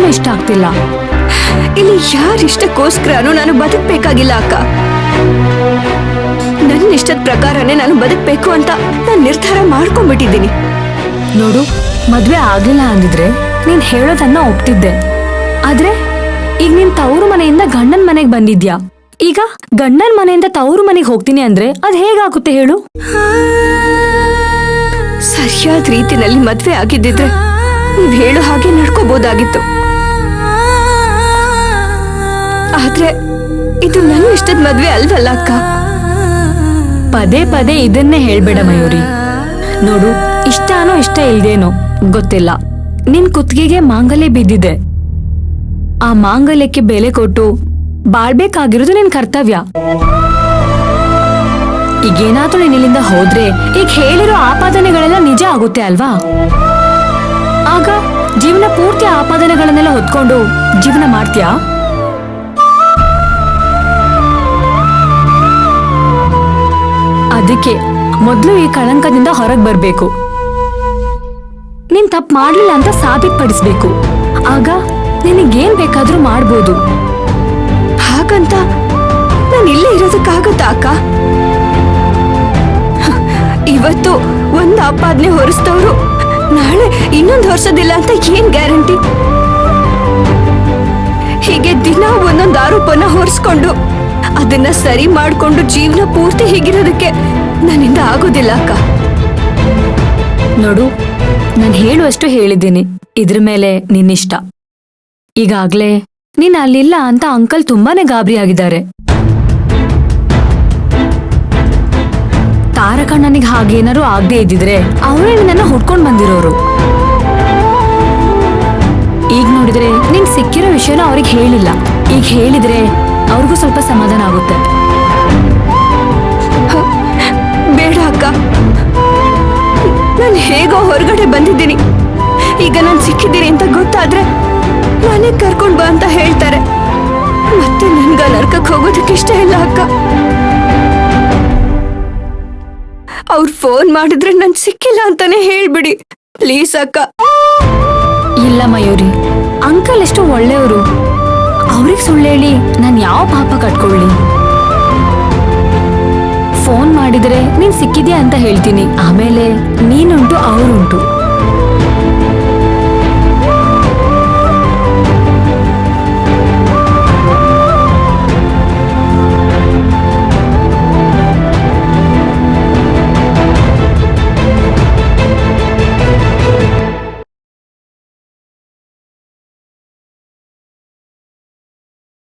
ಸ್ವಲ್ಪನೂ ಇಷ್ಟ ಆಗ್ತಿಲ್ಲ. ಇಲ್ಲಿ ಯಾರಿಷ್ಟಕ್ಕೋಸ್ಕರನೂ ನಾನು ಬದುಕ್ಬೇಕಾಗಿಲ್ಲ ಅಕ್ಕ. ನನ್ನ ಇಷ್ಟದ ಪ್ರಕಾರನೇ ನಾನು ಬದುಕ್ಬೇಕು ಅಂತ ನಾನು ನಿರ್ಧಾರ ಮಾಡ್ಕೊಂಡ್ಬಿಟ್ಟಿದ್ದೀನಿ. ನೋಡು, ಮದ್ವೆ ಆಗ್ಲಿಲ್ಲ ಅಂದಿದ್ರೆ ನೀನ್ ಹೇಳೋದನ್ನ ಒಪ್ತಿದ್ದೆ. ಆದ್ರೆ ಈಗ ನೀನ್ ತವರು ಮನೆಯಿಂದ ಗಂಡನ್ ಮನೆಗ್ ಬಂದಿದ್ಯಾ. ಈಗ ಗಂಡನ್ ಮನೆಯಿಂದ ತವರು ಮನೆಗೆ ಹೋಗ್ತೀನಿ ಅಂದ್ರೆ ಅದ್ ಹೇಗಾಗುತ್ತೆ ಹೇಳು? ಸರಿಯಾದ ರೀತಿನಲ್ಲಿ ಮದ್ವೆ ಆಗಿದ್ದಿದ್ರೆ ನೀವ್ ಹೇಳೋ ಹಾಗೆ ನಡ್ಕೋಬಹುದಾಗಿತ್ತು. ಆದ್ರೆ ಇದು ನನ್ನ ಇಷ್ಟದ ಮದ್ವೆ ಅಲ್ವಲ್ಲ ಅಕ್ಕ. ಪದೇ ಪದೇ ಇದನ್ನೇ ಹೇಳ್ಬೇಡ ಮಯೂರಿ. ನೋಡು, ಇಷ್ಟನೋ ಇಷ್ಟ ಇಲ್ದೇನೋ ಗೊತ್ತಿಲ್ಲ, ನಿನ್ ಕುತ್ತಿಗೆಗೆ ಮಾಂಗಲ್ಯ ಬಿದ್ದಿದೆ. ಆ ಮಾಂಗಲ್ಯಕ್ಕೆ ಬೆಲೆ ಕೊಟ್ಟು ಬಾಳ್ಬೇಕಾಗಿರೋದು ನಿನ್ ಕರ್ತವ್ಯ. ಈಗೇನಾದ್ರೂ ನೀನ್ ಇಲ್ಲಿಂದ ಹೋದ್ರೆ ಈಗ ಹೇಳಿರೋ ಆಪಾದನೆಗಳೆಲ್ಲ ನಿಜ ಆಗುತ್ತೆ ಅಲ್ವಾ? ಆಗ ಜೀವನ ಪೂರ್ತಿ ಆಪಾದನೆಗಳನ್ನೆಲ್ಲ ಹೊತ್ಕೊಂಡು ಜೀವನ ಮಾಡ್ತೀಯಾ? ಅದಕ್ಕೆ ಮೊದ್ಲು ಈ ಕಳಂಕದಿಂದ ಹೊರಗ್ ಬರ್ಬೇಕು. ನೀನ್ ತಪ್ಪು ಮಾಡ್ಲಿಲ್ಲ ಅಂತ ಸಾಬೀತ್ಪಡಿಸ್ಬೇಕು. ಆಗ ನಿನಗೇನ್ ಬೇಕಾದ್ರೂ ಮಾಡ್ಬೋದು. ಹಾಗಂತ ನಾನು ಇಲ್ಲೇ ಇರೋದಕ್ಕಾಗತ್ತಾ ಅಕ್ಕ? ಇವತ್ತು ಒಂದು ಆಪಾದನೆ ಹೊರಿಸ್ತವ್ರು ನಾಳೆ ಇನ್ನೊಂದು ಹೊರಿಸೋದಿಲ್ಲ ಅಂತ ಏನ್ ಗ್ಯಾರಂಟಿ? ಹೀಗೆ ದಿನ ಒಂದೊಂದು ಆರೋಪನ ಹೊರಿಸ್ಕೊಂಡು ಅದನ್ನ ಸರಿ ಮಾಡ್ಕೊಂಡು ಜೀವನ ಪೂರ್ತಿ ಹೀಗಿರೋದಕ್ಕೆ ನನ್ನಿಂದ ಆಗೋದಿಲ್ಲ ಅಕ್ಕ. ನೋಡು, ನಾನು ಹೇಳುವಷ್ಟು ಹೇಳಿದ್ದೀನಿ. ಇದ್ರ ಮೇಲೆ ನಿನ್ನಿಷ್ಟ. ಈಗಾಗ್ಲೇ ನೀನ್ ಅಲ್ಲಿಲ್ಲ ಅಂತ ಅಂಕಲ್ ತುಂಬಾನೇ ಗಾಬರಿ ಆಗಿದ್ದಾರೆ. ತಾರಕಣ್ಣನಿಗೆ ಹಾಗೇನಾರು ಆಗದೆ ಇದ್ದಿದ್ರೆ ಅವರೇ ನಿನ್ನ ಹುಡ್ಕೊಂಡ್ ಬಂದಿರೋರು. ಈಗ ನೋಡಿದ್ರೆ ನೀನ್ ಸಿಕ್ಕಿರೋ ವಿಷಯನ ಅವ್ರಿಗೆ ಹೇಳಿಲ್ಲ. ಈಗ ಹೇಳಿದ್ರೆ ಅವ್ರಿಗೂ ಸ್ವಲ್ಪ ಸಮಾಧಾನ ಆಗುತ್ತೆ. ಬೇಡ ಅಕ್ಕ, ನಾನು ಹೇಗೋ ಹೊರಗಡೆ ಬಂದಿದ್ದೀನಿ. ಈಗ ನಾನು ಸಿಕ್ಕಿದ್ದೀನಿ ಅಂತ ಗೊತ್ತಾದ್ರೆ ಮನೆಗೆ ಕರ್ಕೊಂಡ್ ಬಾ ಅಂತ ಹೇಳ್ತಾರೆ. ಮತ್ತೆ ನನ್ಗ ನರ್ಕಕ್ಕೆ ಹೋಗೋದಕ್ಕೆ ಇಷ್ಟ ಇಲ್ಲ ಅಕ್ಕ. ಅವ್ರು ಫೋನ್ ಮಾಡಿದ್ರೆ ನನ್ ಸಿಕ್ಕಿಲ್ಲ ಅಂತಾನೆ ಹೇಳ್ಬಿಡಿ ಪ್ಲೀಸ್ ಅಕ್ಕ. ಇಲ್ಲ ಮಯೂರಿ, ಅಂಕಲ್ ಎಷ್ಟು ಒಳ್ಳೆಯವರು. ಅವ್ರಿಗೆ ಸುಳ್ಳು ಹೇಳಿ ನಾನು ಯಾವ ಪಾಪ ಕಟ್ಕೊಳ್ಳಿ? ಫೋನ್ ಮಾಡಿದ್ರೆ ನೀನ್ ಸಿಕ್ಕಿದ್ಯಾ ಅಂತ ಹೇಳ್ತೀನಿ. ಆಮೇಲೆ ನೀನುಂಟು ಅವರುಂಟು.